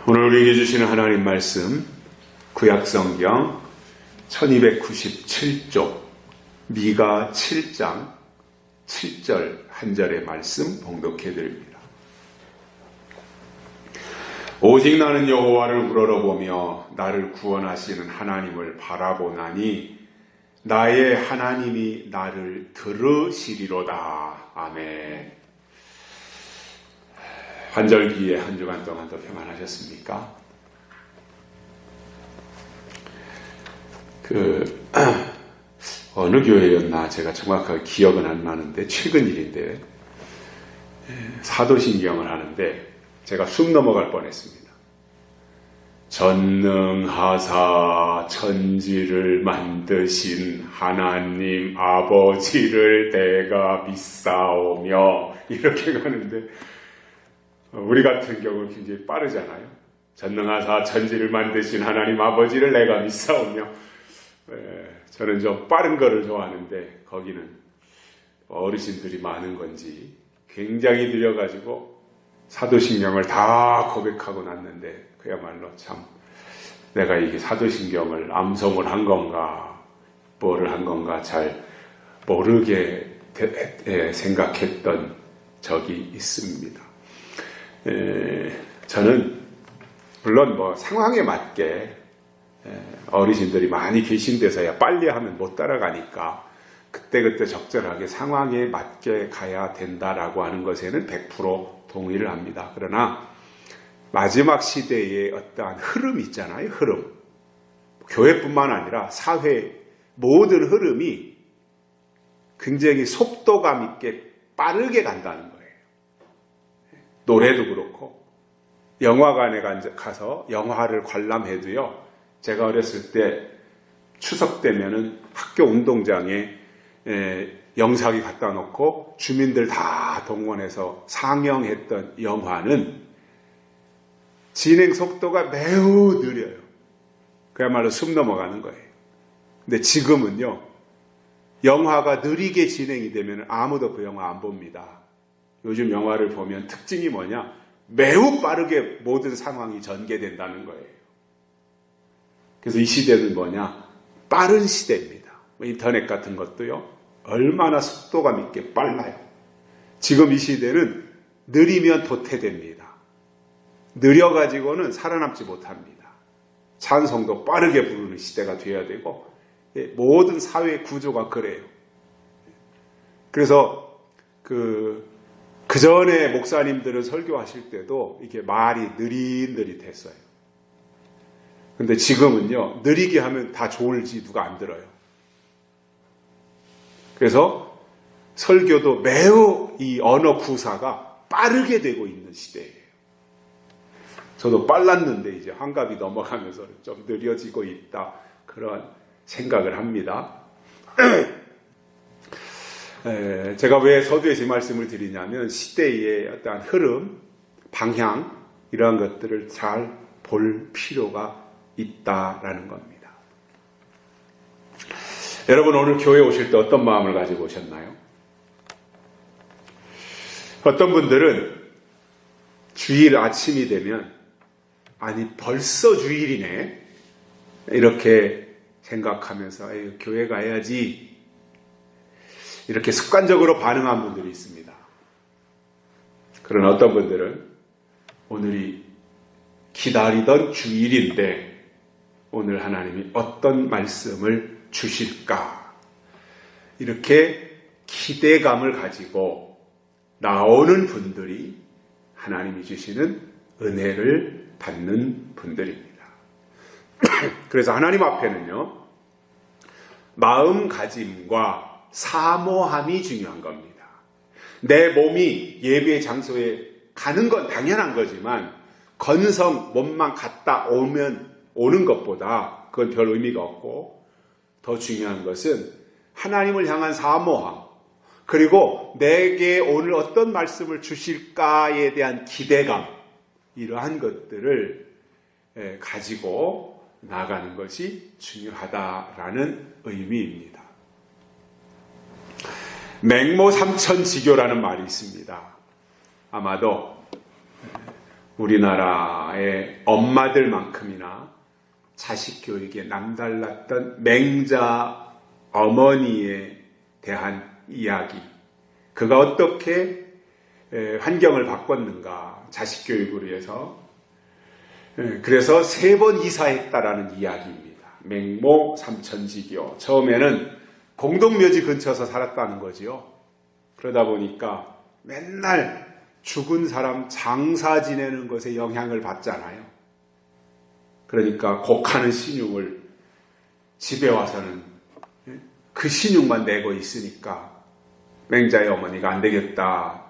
오늘 우리에게 주시는 하나님 말씀 구약성경 1297쪽 미가 7장 7절 한 절의 말씀 봉독해 드립니다. 오직 나는 여호와를 우러러보며 나를 구원하시는 하나님을 바라보나니 나의 하나님이 나를 들으시리로다. 아멘. 환절기에 한 주간 동안 더 평안하셨습니까? 어느 교회였나 제가 정확하게 기억은 안 나는데 최근 일인데 사도신경을 하는데 제가 숨 넘어갈 뻔했습니다. 전능하사 천지를 만드신 하나님 아버지를 내가 믿사오며 이렇게 가는데 우리 같은 경우는 굉장히 빠르잖아요. 전능하사 천지를 만드신 하나님 아버지를 내가 믿사오며 저는 좀 빠른 거를 좋아하는데 거기는 어르신들이 많은 건지 굉장히 느려가지고 사도신경을 다 고백하고 났는데 그야말로 참 내가 이게 사도신경을 암송을 한 건가 뭐를 한 건가 잘 모르게 생각했던 적이 있습니다. 저는 물론 뭐 상황에 맞게 어르신들이 많이 계신 데서야 빨리 하면 못 따라가니까 그때그때 적절하게 상황에 맞게 가야 된다라고 하는 것에는 100% 동의를 합니다. 그러나 마지막 시대의 어떠한 흐름 있잖아요. 흐름. 교회뿐만 아니라 사회 모든 흐름이 굉장히 속도감 있게 빠르게 간다는 거예요. 노래도 그렇고 영화관에 가서 영화를 관람해도요. 제가 어렸을 때 추석 되면은 학교 운동장에 영상이 갖다 놓고 주민들 다 동원해서 상영했던 영화는 진행 속도가 매우 느려요. 그야말로 숨 넘어가는 거예요. 근데 지금은요. 영화가 느리게 진행이 되면 아무도 그 영화 안 봅니다. 요즘 영화를 보면 특징이 뭐냐? 매우 빠르게 모든 상황이 전개된다는 거예요. 그래서 이 시대는 뭐냐? 빠른 시대입니다. 인터넷 같은 것도요. 얼마나 속도감 있게 빨라요. 지금 이 시대는 느리면 도태됩니다. 느려가지고는 살아남지 못합니다. 찬송도 빠르게 부르는 시대가 돼야 되고 모든 사회 구조가 그래요. 그래서 그 전에 목사님들은 설교하실 때도 이게 말이 느릿느릿했어요. 근데 지금은요, 느리게 하면 다 좋을지 누가 안 들어요. 그래서 설교도 매우 이 언어 구사가 빠르게 되고 있는 시대예요. 저도 빨랐는데 이제 환갑이 넘어가면서 좀 느려지고 있다. 그런 생각을 합니다. 제가 왜 서두에서 이 말씀을 드리냐면 시대의 어떠한 흐름, 방향 이러한 것들을 잘 볼 필요가 있다라는 겁니다. 여러분 오늘 교회 오실 때 어떤 마음을 가지고 오셨나요? 어떤 분들은 주일 아침이 되면 아니 벌써 주일이네 이렇게 생각하면서 에이, 교회 가야지 이렇게 습관적으로 반응한 분들이 있습니다. 그러나 어떤 분들은 오늘이 기다리던 주일인데 오늘 하나님이 어떤 말씀을 주실까 이렇게 기대감을 가지고 나오는 분들이 하나님이 주시는 은혜를 받는 분들입니다. 그래서 하나님 앞에는요 마음가짐과 사모함이 중요한 겁니다. 내 몸이 예배의 장소에 가는 건 당연한 거지만 건성 몸만 갔다 오는 것보다 그건 별 의미가 없고 더 중요한 것은 하나님을 향한 사모함 그리고 내게 오늘 어떤 말씀을 주실까에 대한 기대감 이러한 것들을 가지고 나가는 것이 중요하다라는 의미입니다. 맹모 삼천지교라는 말이 있습니다. 아마도 우리나라의 엄마들만큼이나 자식 교육에 남달랐던 맹자 어머니에 대한 이야기, 그가 어떻게 환경을 바꿨는가, 자식 교육을 위해서. 그래서 3번 이사했다라는 이야기입니다. 맹모 삼천지교. 처음에는 공동묘지 근처에서 살았다는 거지요. 그러다 보니까 맨날 죽은 사람 장사 지내는 것에 영향을 받잖아요. 그러니까 곡하는 신용을 집에 와서는 그 신용만 내고 있으니까 맹자의 어머니가 안 되겠다,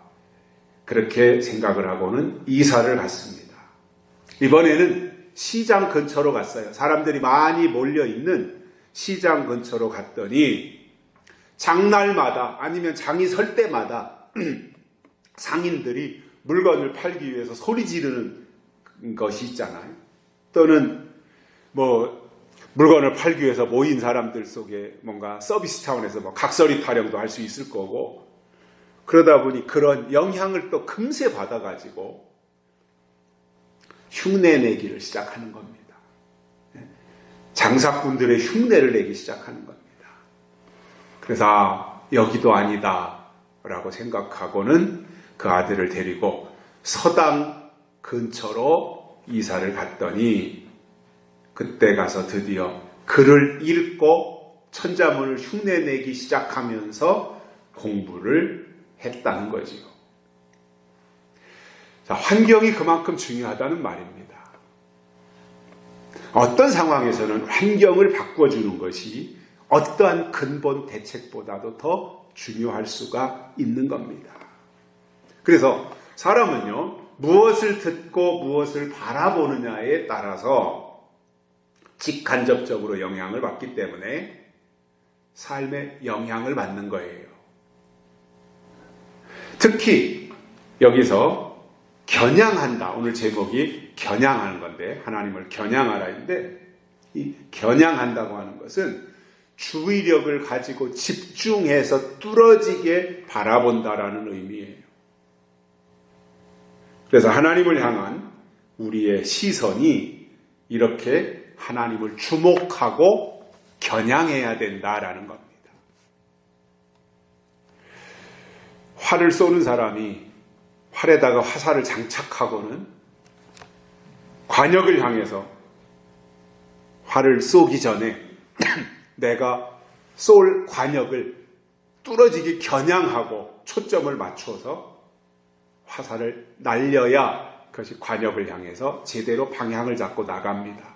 그렇게 생각을 하고는 이사를 갔습니다. 이번에는 시장 근처로 갔어요. 사람들이 많이 몰려있는 시장 근처로 갔더니 장날마다 아니면 장이 설 때마다 상인들이 물건을 팔기 위해서 소리 지르는 것이 있잖아요. 또는 물건을 팔기 위해서 모인 사람들 속에 뭔가 서비스 차원에서 각설이 타령도 할 수 있을 거고, 그러다 보니 그런 영향을 또 금세 받아가지고 흉내내기를 시작하는 겁니다. 장사꾼들의 흉내를 내기 시작하는 겁니다. 그래서 여기도 아니다 라고 생각하고는 그 아들을 데리고 서당 근처로 이사를 갔더니, 그때 가서 드디어 글을 읽고 천자문을 흉내내기 시작하면서 공부를 했다는 거지요. 자, 환경이 그만큼 중요하다는 말입니다. 어떤 상황에서는 환경을 바꿔주는 것이 어떠한 근본 대책보다도 더 중요할 수가 있는 겁니다. 그래서 사람은요, 무엇을 듣고 무엇을 바라보느냐에 따라서 직간접적으로 영향을 받기 때문에 삶에 영향을 받는 거예요. 특히 여기서 겨냥한다, 오늘 제목이 겨냥하는 건데, 하나님을 겨냥하라인데, 이 겨냥한다고 하는 것은 주의력을 가지고 집중해서 뚫어지게 바라본다라는 의미예요. 그래서 하나님을 향한 우리의 시선이 이렇게 하나님을 주목하고 겨냥해야 된다라는 겁니다. 활을 쏘는 사람이 활에다가 화살을 장착하고는 관역을 향해서 활을 쏘기 전에 내가 쏠 관역을 뚫어지게 겨냥하고 초점을 맞춰서 화살을 날려야 그것이 관역을 향해서 제대로 방향을 잡고 나갑니다.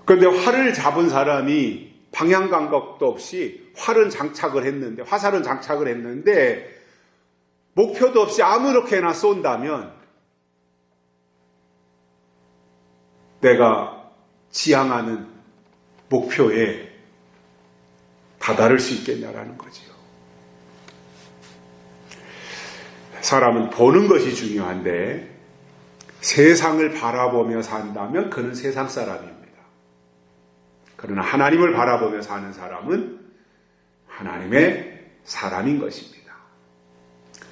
그런데 활을 잡은 사람이 방향 감각도 없이 화살은 장착을 했는데 목표도 없이 아무렇게나 쏜다면 내가 지향하는 목표에 다다를 수 있겠냐라는 거지요. 사람은 보는 것이 중요한데 세상을 바라보며 산다면 그는 세상 사람입니다. 그러나 하나님을 바라보며 사는 사람은 하나님의 사람인 것입니다.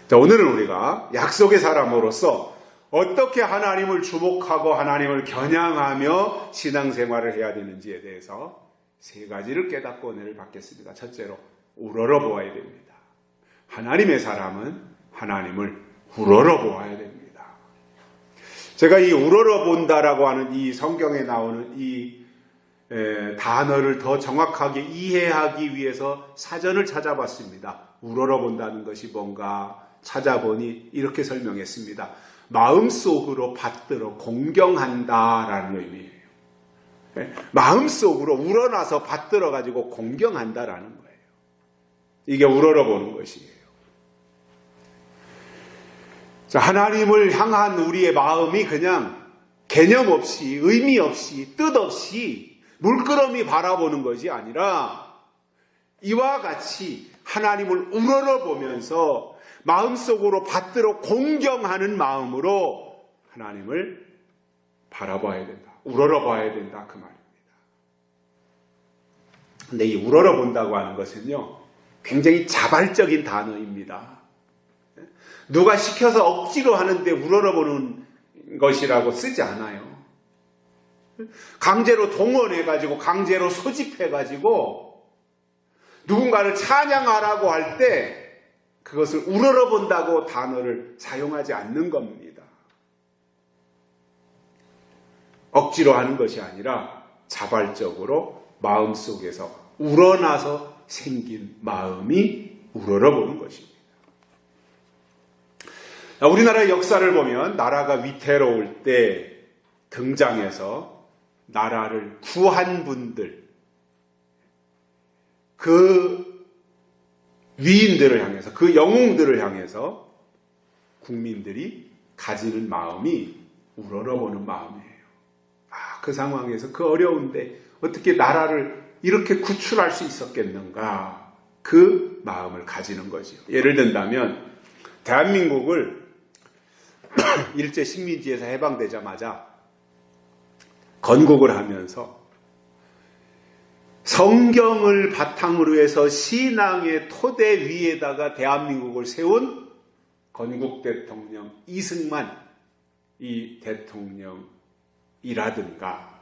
자, 오늘은 우리가 약속의 사람으로서 어떻게 하나님을 주목하고 하나님을 겨냥하며 신앙생활을 해야 되는지에 대해서 3가지를 깨닫고 은혜를 받겠습니다. 첫째로, 우러러 보아야 됩니다. 하나님의 사람은 하나님을 우러러 보아야 됩니다. 제가 이 우러러 본다라고 하는 이 성경에 나오는 이 단어를 더 정확하게 이해하기 위해서 사전을 찾아봤습니다. 우러러 본다는 것이 뭔가 찾아보니 이렇게 설명했습니다. 마음속으로 받들어 공경한다라는 의미예요. 마음속으로 우러나서 받들어 가지고 공경한다라는 거예요. 이게 우러러 보는 것이에요. 자, 하나님을 향한 우리의 마음이 그냥 개념 없이, 의미 없이, 뜻 없이 물끄러미 바라보는 것이 아니라 이와 같이 하나님을 우러러 보면서 마음속으로 받들어 공경하는 마음으로 하나님을 바라봐야 된다. 우러러 봐야 된다. 그 말입니다. 근데 이 우러러 본다고 하는 것은요, 굉장히 자발적인 단어입니다. 누가 시켜서 억지로 하는데 우러러 보는 것이라고 쓰지 않아요. 강제로 동원해가지고 강제로 소집해가지고 누군가를 찬양하라고 할 때 그것을 우러러본다고 단어를 사용하지 않는 겁니다. 억지로 하는 것이 아니라 자발적으로 마음속에서 우러나서 생긴 마음이 우러러보는 것입니다. 우리나라의 역사를 보면 나라가 위태로울 때 등장해서 나라를 구한 분들, 그 위인들을 향해서, 그 영웅들을 향해서 국민들이 가지는 마음이 우러러보는 마음이에요. 그 상황에서 그 어려운데 어떻게 나라를 이렇게 구출할 수 있었겠는가, 그 마음을 가지는 거죠. 예를 든다면 대한민국을 일제 식민지에서 해방되자마자 건국을 하면서 성경을 바탕으로 해서 신앙의 토대 위에다가 대한민국을 세운 건국 대통령 이승만 이 대통령이라든가,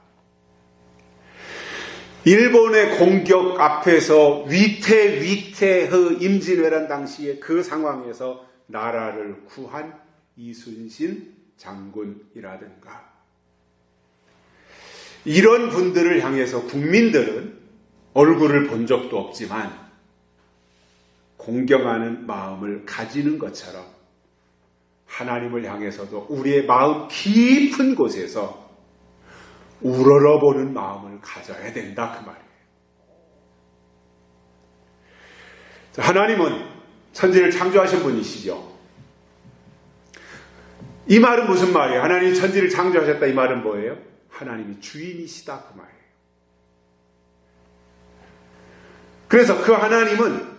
일본의 공격 앞에서 위태의 임진왜란 당시에 그 상황에서 나라를 구한 이순신 장군이라든가, 이런 분들을 향해서 국민들은 얼굴을 본 적도 없지만 공경하는 마음을 가지는 것처럼 하나님을 향해서도 우리의 마음 깊은 곳에서 우러러보는 마음을 가져야 된다, 그 말이에요. 하나님은 천지를 창조하신 분이시죠. 이 말은 무슨 말이에요? 하나님이 천지를 창조하셨다, 이 말은 뭐예요? 하나님이 주인이시다, 그 말이에요. 그래서 그 하나님은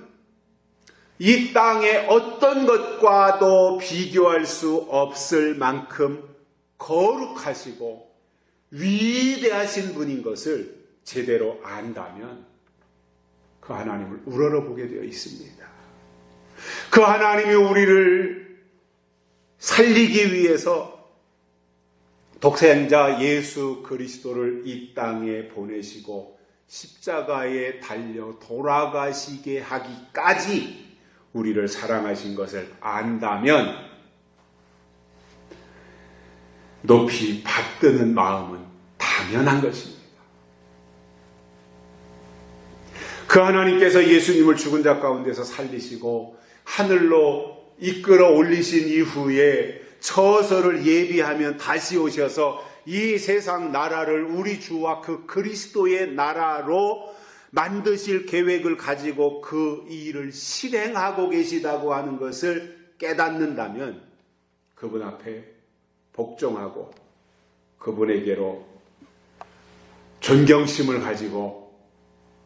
이 땅의 어떤 것과도 비교할 수 없을 만큼 거룩하시고 위대하신 분인 것을 제대로 안다면 그 하나님을 우러러보게 되어 있습니다. 그 하나님이 우리를 살리기 위해서 독생자 예수 그리스도를 이 땅에 보내시고 십자가에 달려 돌아가시게 하기까지 우리를 사랑하신 것을 안다면 높이 받드는 마음은 당연한 것입니다. 그 하나님께서 예수님을 죽은 자 가운데서 살리시고 하늘로 이끌어 올리신 이후에 처소를 예비하면 다시 오셔서 이 세상 나라를 우리 주와 그 그리스도의 나라로 만드실 계획을 가지고 그 일을 실행하고 계시다고 하는 것을 깨닫는다면 그분 앞에 복종하고 그분에게로 존경심을 가지고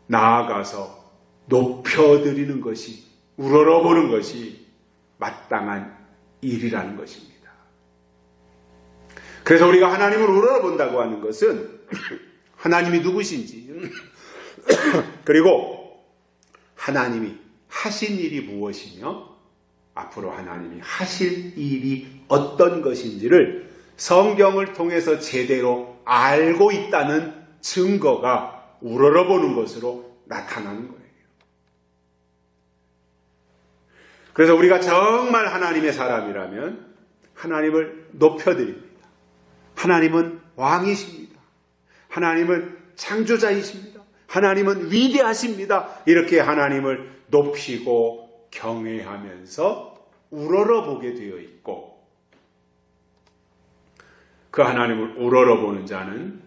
나아가서 높여드리는 것이, 우러러보는 것이 마땅한 일이라는 것입니다. 그래서 우리가 하나님을 우러러본다고 하는 것은 하나님이 누구신지, 그리고 하나님이 하신 일이 무엇이며 앞으로 하나님이 하실 일이 어떤 것인지를 성경을 통해서 제대로 알고 있다는 증거가 우러러보는 것으로 나타나는 거예요. 그래서 우리가 정말 하나님의 사람이라면 하나님을 높여드립니다. 하나님은 왕이십니다. 하나님은 창조자이십니다. 하나님은 위대하십니다. 이렇게 하나님을 높이고 경외하면서 우러러보게 되어 있고, 그 하나님을 우러러보는 자는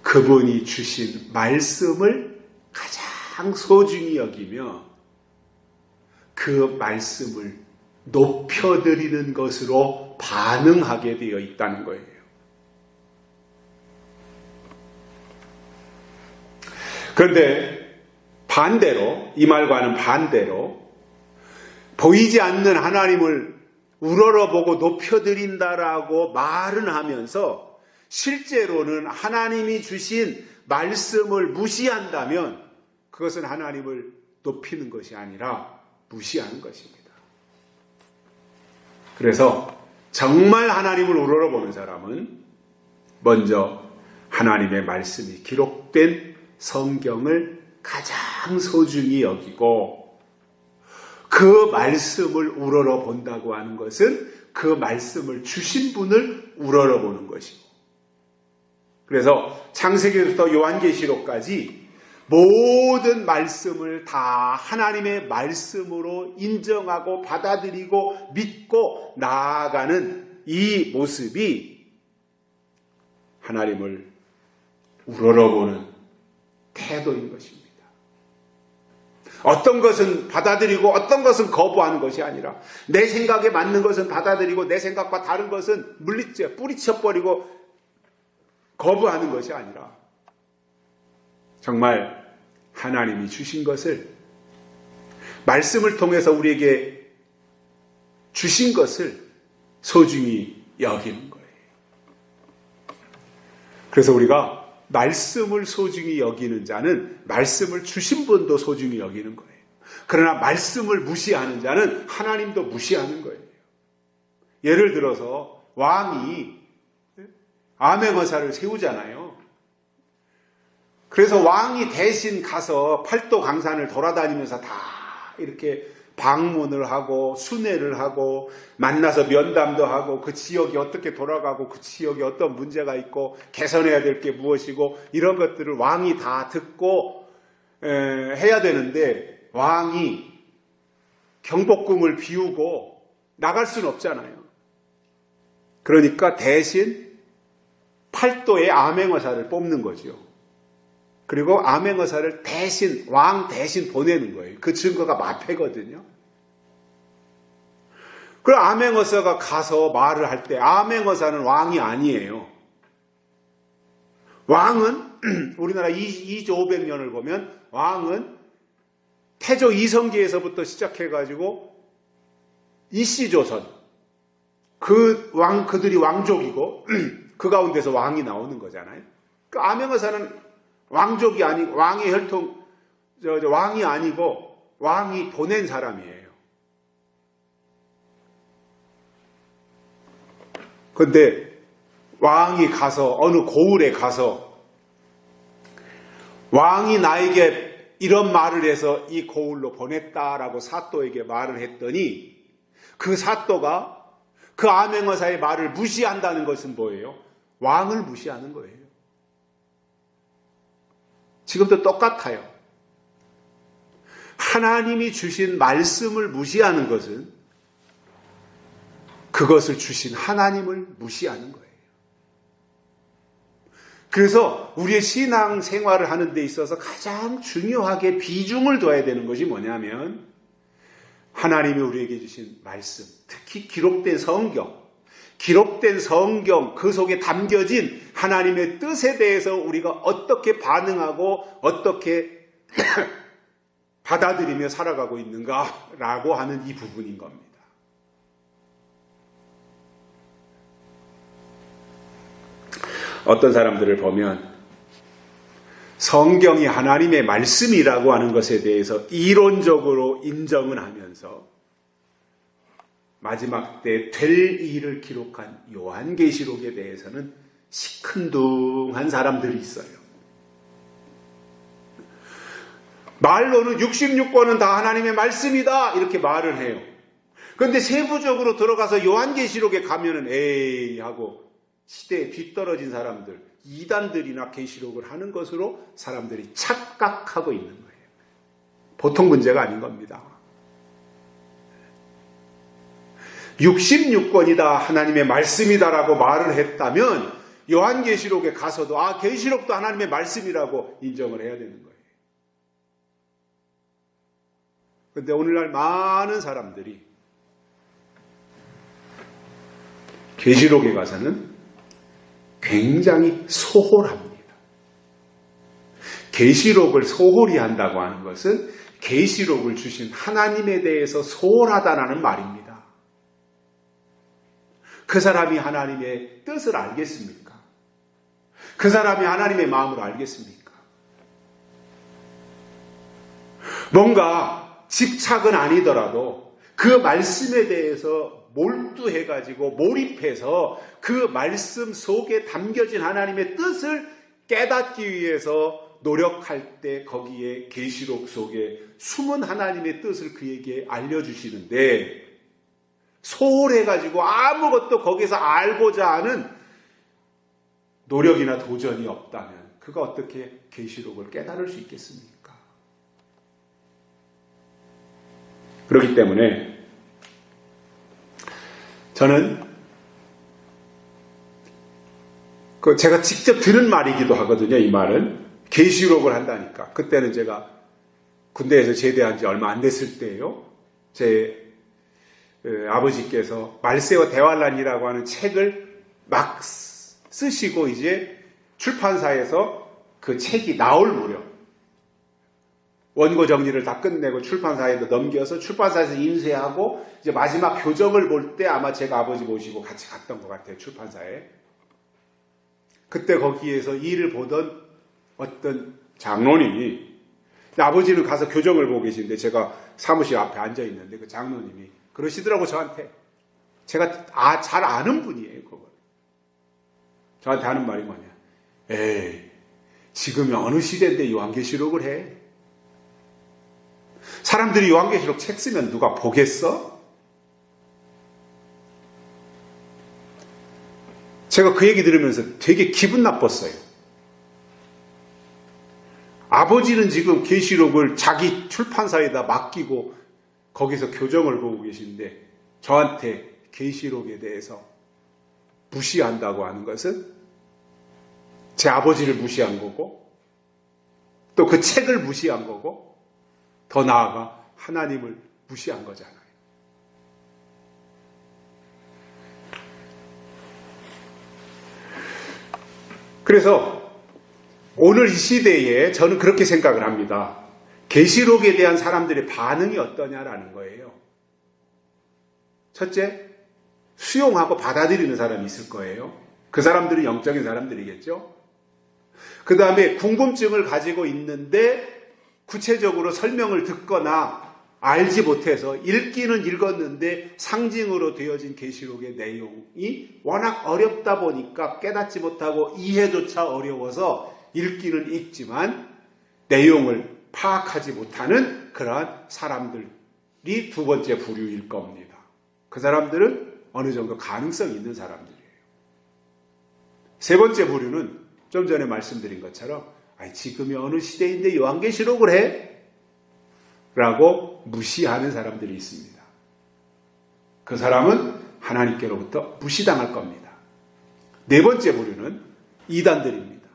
그분이 주신 말씀을 가장 소중히 여기며 그 말씀을 높여드리는 것으로 반응하게 되어 있다는 거예요. 그런데 반대로, 이 말과는 반대로 보이지 않는 하나님을 우러러보고 높여드린다라고 말은 하면서 실제로는 하나님이 주신 말씀을 무시한다면 그것은 하나님을 높이는 것이 아니라 무시하는 것입니다. 그래서 정말 하나님을 우러러보는 사람은 먼저 하나님의 말씀이 기록된 성경을 가장 소중히 여기고, 그 말씀을 우러러본다고 하는 것은 그 말씀을 주신 분을 우러러보는 것이고, 그래서 창세기부터 요한계시록까지 모든 말씀을 다 하나님의 말씀으로 인정하고 받아들이고 믿고 나아가는 이 모습이 하나님을 우러러보는 태도인 것입니다. 어떤 것은 받아들이고 어떤 것은 거부하는 것이 아니라, 내 생각에 맞는 것은 받아들이고 내 생각과 다른 것은 뿌리쳐버리고 거부하는 것이 아니라, 정말 하나님이 주신 것을, 말씀을 통해서 우리에게 주신 것을 소중히 여기는 거예요. 그래서 우리가 말씀을 소중히 여기는 자는 말씀을 주신 분도 소중히 여기는 거예요. 그러나 말씀을 무시하는 자는 하나님도 무시하는 거예요. 예를 들어서 왕이 암행어사를 세우잖아요. 그래서 왕이 대신 가서 팔도 강산을 돌아다니면서 다 이렇게 방문을 하고 순회를 하고 만나서 면담도 하고, 그 지역이 어떻게 돌아가고 그 지역에 어떤 문제가 있고 개선해야 될 게 무엇이고 이런 것들을 왕이 다 듣고 해야 되는데, 왕이 경복궁을 비우고 나갈 수는 없잖아요. 그러니까 대신 팔도의 암행어사를 뽑는 거죠. 그리고 암행어사를 왕 대신 보내는 거예요. 그 증거가 마패거든요. 그 암행어사가 가서 말을 할 때, 암행어사는 왕이 아니에요. 왕은 우리나라 2조 500년을 보면 왕은 태조 이성계에서부터 시작해가지고 이씨조선, 그들이 왕족이고 그 가운데서 왕이 나오는 거잖아요. 그 암행어사는 왕족이 아니고, 왕의 혈통, 왕이 아니고 왕이 보낸 사람이에요. 그런데 왕이 가서, 어느 고을에 가서 왕이 나에게 이런 말을 해서 이 고을로 보냈다라고 사또에게 말을 했더니, 그 사또가 그 암행어사의 말을 무시한다는 것은 뭐예요? 왕을 무시하는 거예요. 지금도 똑같아요. 하나님이 주신 말씀을 무시하는 것은 그것을 주신 하나님을 무시하는 거예요. 그래서 우리의 신앙 생활을 하는 데 있어서 가장 중요하게 비중을 둬야 되는 것이 뭐냐면, 하나님이 우리에게 주신 말씀, 특히 기록된 성경, 그 속에 담겨진 하나님의 뜻에 대해서 우리가 어떻게 반응하고 어떻게 받아들이며 살아가고 있는가라고 하는 이 부분인 겁니다. 어떤 사람들을 보면 성경이 하나님의 말씀이라고 하는 것에 대해서 이론적으로 인정은 하면서 마지막 때 될 일을 기록한 요한계시록에 대해서는 시큰둥한 사람들이 있어요. 말로는 66권은 다 하나님의 말씀이다 이렇게 말을 해요. 그런데 세부적으로 들어가서 요한계시록에 가면은 에이 하고 시대에 뒤떨어진 사람들, 이단들이나 계시록을 하는 것으로 사람들이 착각하고 있는 거예요. 보통 문제가 아닌 겁니다. 66권이다 하나님의 말씀이다라고 말을 했다면 요한계시록에 가서도 계시록도 하나님의 말씀이라고 인정을 해야 되는 거예요. 그런데 오늘날 많은 사람들이 계시록에 가서는 굉장히 소홀합니다. 계시록을 소홀히 한다고 하는 것은 계시록을 주신 하나님에 대해서 소홀하다라는 말입니다. 그 사람이 하나님의 뜻을 알겠습니까? 그 사람이 하나님의 마음을 알겠습니까? 뭔가 집착은 아니더라도 그 말씀에 대해서 몰두해가지고 몰입해서 그 말씀 속에 담겨진 하나님의 뜻을 깨닫기 위해서 노력할 때 거기에 계시록 속에 숨은 하나님의 뜻을 그에게 알려주시는데 소홀해가지고 아무것도 거기서 알고자 하는 노력이나 도전이 없다면 그가 어떻게 계시록을 깨달을 수 있겠습니까? 그렇기 때문에 저는 제가 직접 들은 말이기도 하거든요. 이 말은 계시록을 한다니까. 그때는 제가 군대에서 제대한 지 얼마 안 됐을 때예요. 제 아버지께서 말세와 대환란이라고 하는 책을 막 쓰시고 이제 출판사에서 그 책이 나올 무렵 원고 정리를 다 끝내고 출판사에도 넘겨서 출판사에서 인쇄하고 이제 마지막 교정을 볼 때 아마 제가 아버지 모시고 같이 갔던 것 같아요. 출판사에. 그때 거기에서 일을 보던 어떤 장로님이 아버지는 가서 교정을 보고 계신데 제가 사무실 앞에 앉아 있는데 그 장로님이 그러시더라고 저한테. 제가 잘 아는 분이에요. 그걸. 저한테 하는 말이 뭐냐. 에이 지금이 어느 시대인데 요한계시록을 해. 사람들이 요한계시록 책 쓰면 누가 보겠어? 제가 그 얘기 들으면서 되게 기분 나빴어요. 아버지는 지금 계시록을 자기 출판사에다 맡기고 거기서 교정을 보고 계신데 저한테 계시록에 대해서 무시한다고 하는 것은 제 아버지를 무시한 거고 또 그 책을 무시한 거고 더 나아가 하나님을 무시한 거잖아요. 그래서 오늘 이 시대에 저는 그렇게 생각을 합니다. 계시록에 대한 사람들의 반응이 어떠냐라는 거예요. 첫째, 수용하고 받아들이는 사람이 있을 거예요. 그 사람들은 영적인 사람들이겠죠. 그 다음에 궁금증을 가지고 있는데 구체적으로 설명을 듣거나 알지 못해서 읽기는 읽었는데 상징으로 되어진 계시록의 내용이 워낙 어렵다 보니까 깨닫지 못하고 이해조차 어려워서 읽기는 읽지만 내용을 파악하지 못하는 그러한 사람들이 두 번째 부류일 겁니다. 그 사람들은 어느 정도 가능성이 있는 사람들이에요. 세 번째 부류는 좀 전에 말씀드린 것처럼 지금이 어느 시대인데 요한계시록을 해? 라고 무시하는 사람들이 있습니다. 그 사람은 하나님께로부터 무시당할 겁니다. 네 번째 부류는 이단들입니다.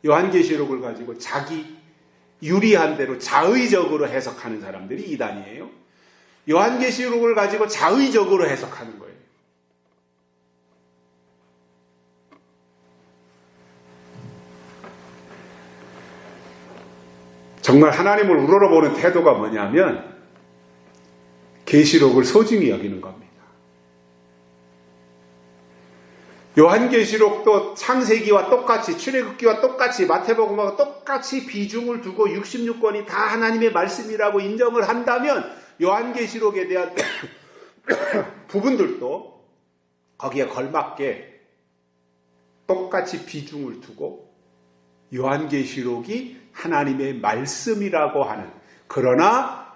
요한계시록을 가지고 자기 유리한 대로 자의적으로 해석하는 사람들이 이단이에요. 요한계시록을 가지고 자의적으로 해석하는 거예요. 정말 하나님을 우러러보는 태도가 뭐냐면 계시록을 소중히 여기는 겁니다. 요한계시록도 창세기와 똑같이 출애굽기와 똑같이 마태복음과 똑같이 비중을 두고 66권이 다 하나님의 말씀이라고 인정을 한다면 요한계시록에 대한 부분들도 거기에 걸맞게 똑같이 비중을 두고 요한계시록이 하나님의 말씀이라고 하는 그러나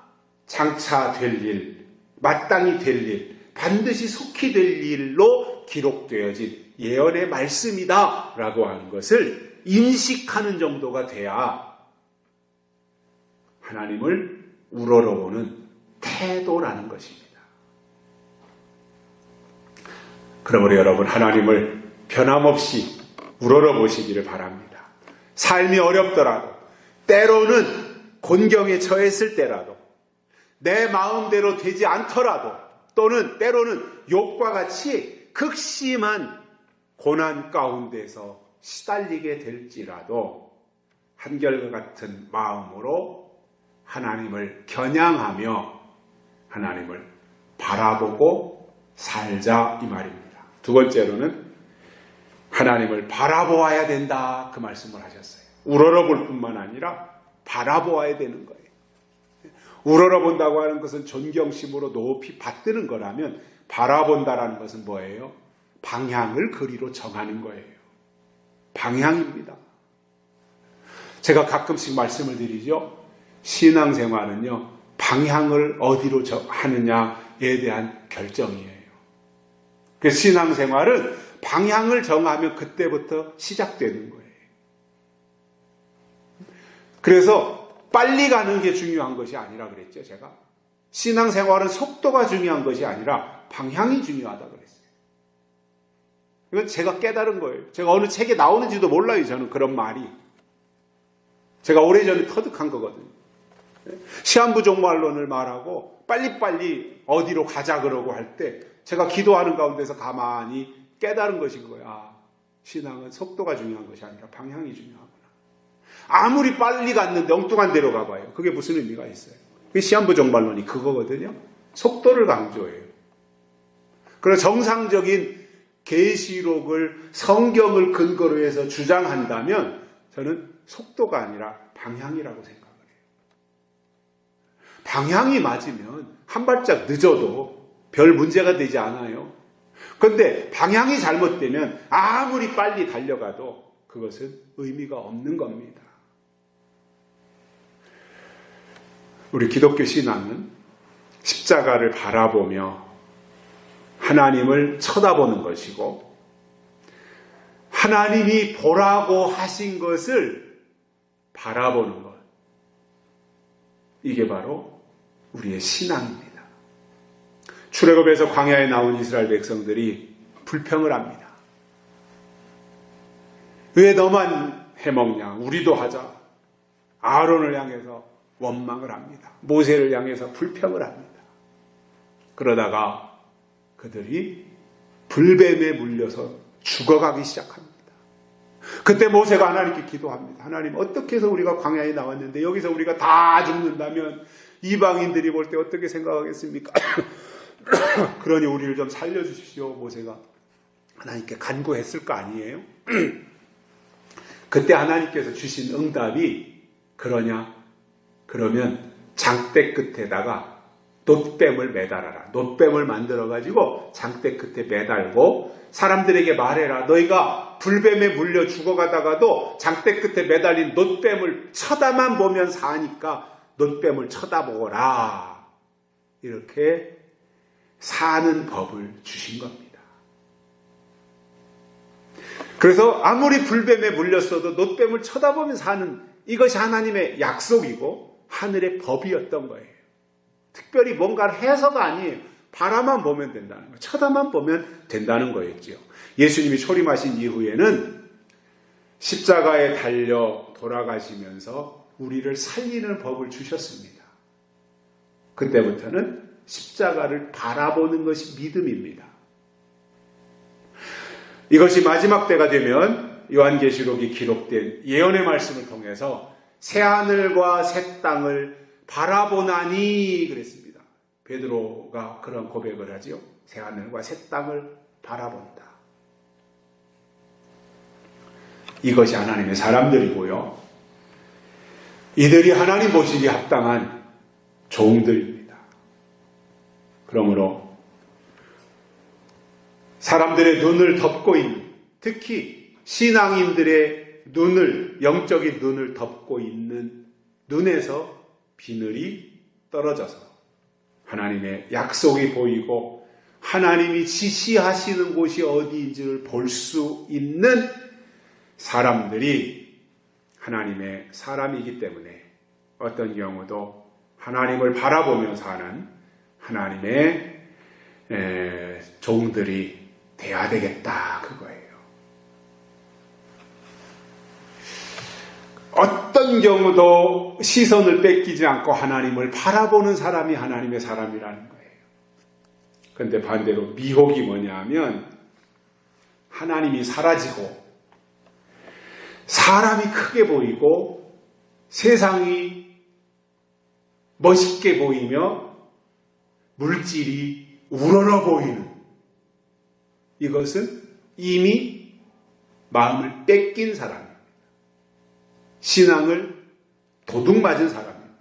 장차 될 일, 마땅히 될 일, 반드시 속히 될 일로 기록되어진 예언의 말씀이다 라고 하는 것을 인식하는 정도가 돼야 하나님을 우러러보는 태도라는 것입니다. 그러므로 여러분 하나님을 변함없이 우러러보시기를 바랍니다. 삶이 어렵더라도 때로는 곤경에 처했을 때라도 내 마음대로 되지 않더라도 또는 때로는 욥과 같이 극심한 고난 가운데서 시달리게 될지라도 한결과 같은 마음으로 하나님을 겨냥하며 하나님을 바라보고 살자 이 말입니다. 두 번째로는 하나님을 바라보아야 된다 그 말씀을 하셨어요. 우러러볼 뿐만 아니라 바라보아야 되는 거예요. 우러러본다고 하는 것은 존경심으로 높이 받드는 거라면 바라본다라는 것은 뭐예요? 방향을 거리로 정하는 거예요. 방향입니다. 제가 가끔씩 말씀을 드리죠. 신앙생활은요, 방향을 어디로 하느냐에 대한 결정이에요. 그래서 신앙생활은 방향을 정하면 그때부터 시작되는 거예요. 그래서 빨리 가는 게 중요한 것이 아니라 그랬죠, 제가. 신앙생활은 속도가 중요한 것이 아니라 방향이 중요하다 그랬어요. 이건 제가 깨달은 거예요. 제가 어느 책에 나오는지도 몰라요, 저는 그런 말이. 제가 오래전에 터득한 거거든요. 시한부종말론을 말하고 빨리빨리 어디로 가자 그러고 할 때 제가 기도하는 가운데서 가만히 깨달은 것이 그거야. 신앙은 속도가 중요한 것이 아니라 방향이 중요하구나. 아무리 빨리 갔는데 엉뚱한 데로 가봐요. 그게 무슨 의미가 있어요? 그게 시한부종말론이 그거거든요. 속도를 강조해요. 그래서 정상적인 계시록을 성경을 근거로 해서 주장한다면 저는 속도가 아니라 방향이라고 생각을 해요. 방향이 맞으면 한 발짝 늦어도 별 문제가 되지 않아요. 그런데 방향이 잘못되면 아무리 빨리 달려가도 그것은 의미가 없는 겁니다. 우리 기독교 신앙은 십자가를 바라보며 하나님을 쳐다보는 것이고 하나님이 보라고 하신 것을 바라보는 것. 이게 바로 우리의 신앙입니다. 출애굽에서 광야에 나온 이스라엘 백성들이 불평을 합니다. 왜 너만 해먹냐? 우리도 하자. 아론을 향해서 원망을 합니다. 모세를 향해서 불평을 합니다. 그러다가 그들이 불뱀에 물려서 죽어가기 시작합니다. 그때 모세가 하나님께 기도합니다. 하나님, 어떻게 해서 우리가 광야에 나왔는데 여기서 우리가 다 죽는다면 이방인들이 볼 때 어떻게 생각하겠습니까? 그러니 우리를 좀 살려주십시오. 모세가 하나님께 간구했을 거 아니에요? 그때 하나님께서 주신 응답이 그러냐? 그러면 장대 끝에다가 놋뱀을 매달아라. 놋뱀을 만들어가지고 장대 끝에 매달고 사람들에게 말해라. 너희가 불뱀에 물려 죽어가다가도 장대 끝에 매달린 놋뱀을 쳐다만 보면 사니까 놋뱀을 쳐다보거라. 이렇게 사는 법을 주신 겁니다. 그래서 아무리 불뱀에 물렸어도 놋뱀을 쳐다보면 사는 이것이 하나님의 약속이고 하늘의 법이었던 거예요. 특별히 뭔가를 해서가 아니에요. 바라만 보면 된다는 거예요. 쳐다만 보면 된다는 거였죠. 예수님이 초림하신 이후에는 십자가에 달려 돌아가시면서 우리를 살리는 법을 주셨습니다. 그때부터는 십자가를 바라보는 것이 믿음입니다. 이것이 마지막 때가 되면 요한계시록이 기록된 예언의 말씀을 통해서 새하늘과 새 땅을 바라보나니 그랬습니다. 베드로가 그런 고백을 하지요. 새하늘과 새 땅을 바라본다. 이것이 하나님의 사람들이고요. 이들이 하나님 보시기에 합당한 종들입니다. 그러므로 사람들의 눈을 덮고 있는, 특히 신앙인들의 눈을, 영적인 눈을 덮고 있는 눈에서 비늘이 떨어져서 하나님의 약속이 보이고 하나님이 지시하시는 곳이 어디인지를 볼 수 있는 사람들이 하나님의 사람이기 때문에 어떤 경우도 하나님을 바라보며 사는 하나님의 종들이 돼야 되겠다, 그거예요. 어떤 경우도 시선을 뺏기지 않고 하나님을 바라보는 사람이 하나님의 사람이라는 거예요. 그런데 반대로 미혹이 뭐냐면 하나님이 사라지고 사람이 크게 보이고 세상이 멋있게 보이며 물질이 우러러 보이는, 이것은 이미 마음을 뺏긴 사람입니다. 신앙을 도둑 맞은 사람입니다.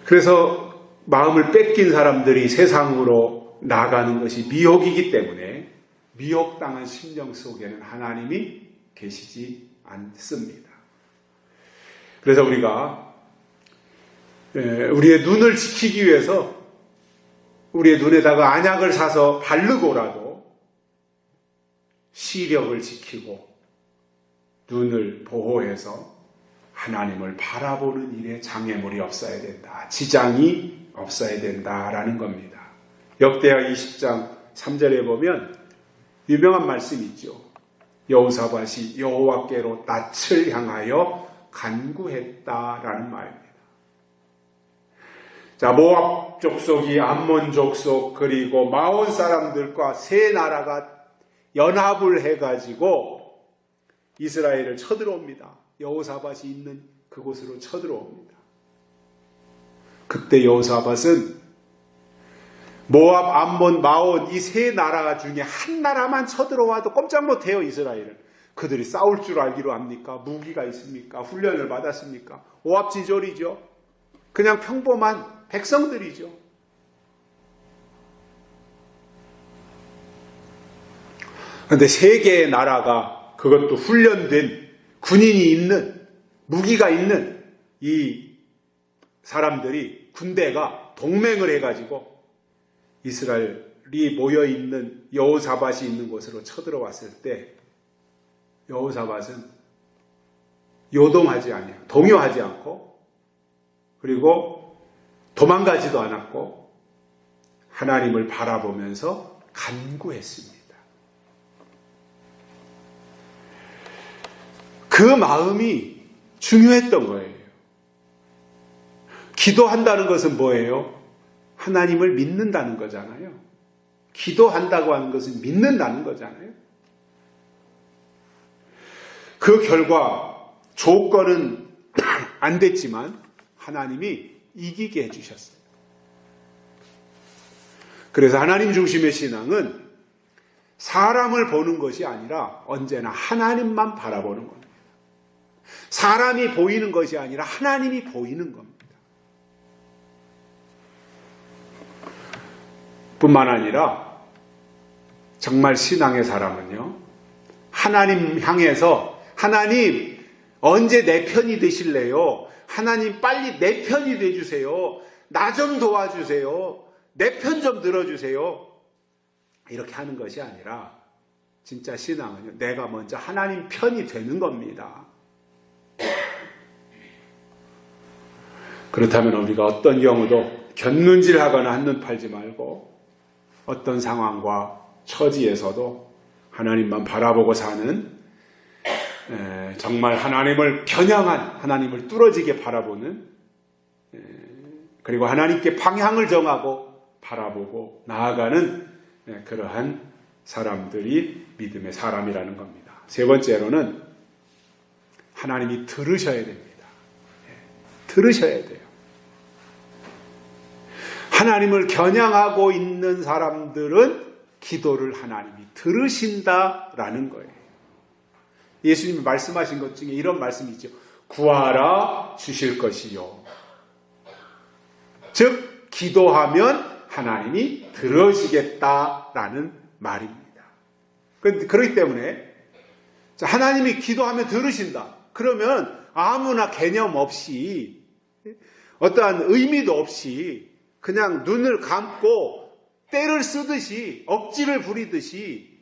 그래서 마음을 뺏긴 사람들이 세상으로 나가는 것이 미혹이기 때문에 미혹당한 심령 속에는 하나님이 계시지 않습니다. 그래서 우리가 우리의 눈을 지키기 위해서 우리의 눈에다가 안약을 사서 바르고라도 시력을 지키고 눈을 보호해서 하나님을 바라보는 일에 장애물이 없어야 된다. 지장이 없어야 된다라는 겁니다. 역대하 20장 3절에 보면 유명한 말씀이 있죠. 여호사밧이 여호와께로 낯을 향하여 간구했다라는 말입니다. 자, 모압 족속이 암몬 족속 그리고 마온 사람들과 세 나라가 연합을 해가지고 이스라엘을 쳐들어옵니다. 여호사밧이 있는 그곳으로 쳐들어옵니다. 그때 여호사밧은 모압, 암몬, 마온 이 세 나라 중에 한 나라만 쳐들어와도 꼼짝 못해요. 이스라엘은. 그들이 싸울 줄 알기로 합니까? 무기가 있습니까? 훈련을 받았습니까? 오합지졸이죠. 그냥 평범한 백성들이죠. 그런데 세 개의 나라가 그것도 훈련된 군인이 있는 무기가 있는 이 사람들이 군대가 동맹을 해가지고 이스라엘이 모여있는 여호사밧이 있는 곳으로 쳐들어왔을 때 여호사밧은 요동하지 않아요. 동요하지 않고 그리고 도망가지도 않았고 하나님을 바라보면서 간구했습니다. 그 마음이 중요했던 거예요. 기도한다는 것은 뭐예요? 하나님을 믿는다는 거잖아요. 기도한다고 하는 것은 믿는다는 거잖아요. 그 결과 조건은 안 됐지만 하나님이 이기게 해주셨어요. 그래서 하나님 중심의 신앙은 사람을 보는 것이 아니라 언제나 하나님만 바라보는 겁니다. 사람이 보이는 것이 아니라 하나님이 보이는 겁니다. 뿐만 아니라 정말 신앙의 사람은요, 하나님 향해서 하나님 언제 내 편이 되실래요? 하나님 빨리 내 편이 되주세요. 나 좀 도와주세요. 내 편 좀 들어주세요. 이렇게 하는 것이 아니라 진짜 신앙은요, 내가 먼저 하나님 편이 되는 겁니다. 그렇다면 우리가 어떤 경우도 곁눈질하거나 한눈 팔지 말고 어떤 상황과 처지에서도 하나님만 바라보고 사는 정말 하나님을 겨냥한 하나님을 뚫어지게 바라보는 그리고 하나님께 방향을 정하고 바라보고 나아가는 그러한 사람들이 믿음의 사람이라는 겁니다. 세 번째로는 하나님이 들으셔야 됩니다. 들으셔야 돼요. 하나님을 겨냥하고 있는 사람들은 기도를 하나님이 들으신다라는 거예요. 예수님이 말씀하신 것 중에 이런 말씀이 있죠. 구하라 주실 것이요. 즉 기도하면 하나님이 들으시겠다라는 말입니다. 그렇기 때문에 하나님이 기도하면 들으신다. 그러면 아무나 개념 없이 어떠한 의미도 없이 그냥 눈을 감고 때를 쓰듯이 억지를 부리듯이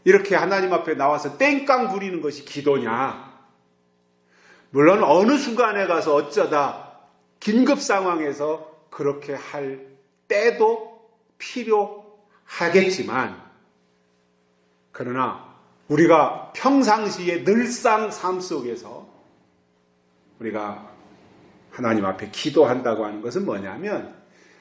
이렇게 하나님 앞에 나와서 땡깡 부리는 것이 기도냐? 물론 어느 순간에 가서 어쩌다 긴급 상황에서 그렇게 할 때도 필요하겠지만 그러나 우리가 평상시에 늘상 삶 속에서 우리가 하나님 앞에 기도한다고 하는 것은 뭐냐면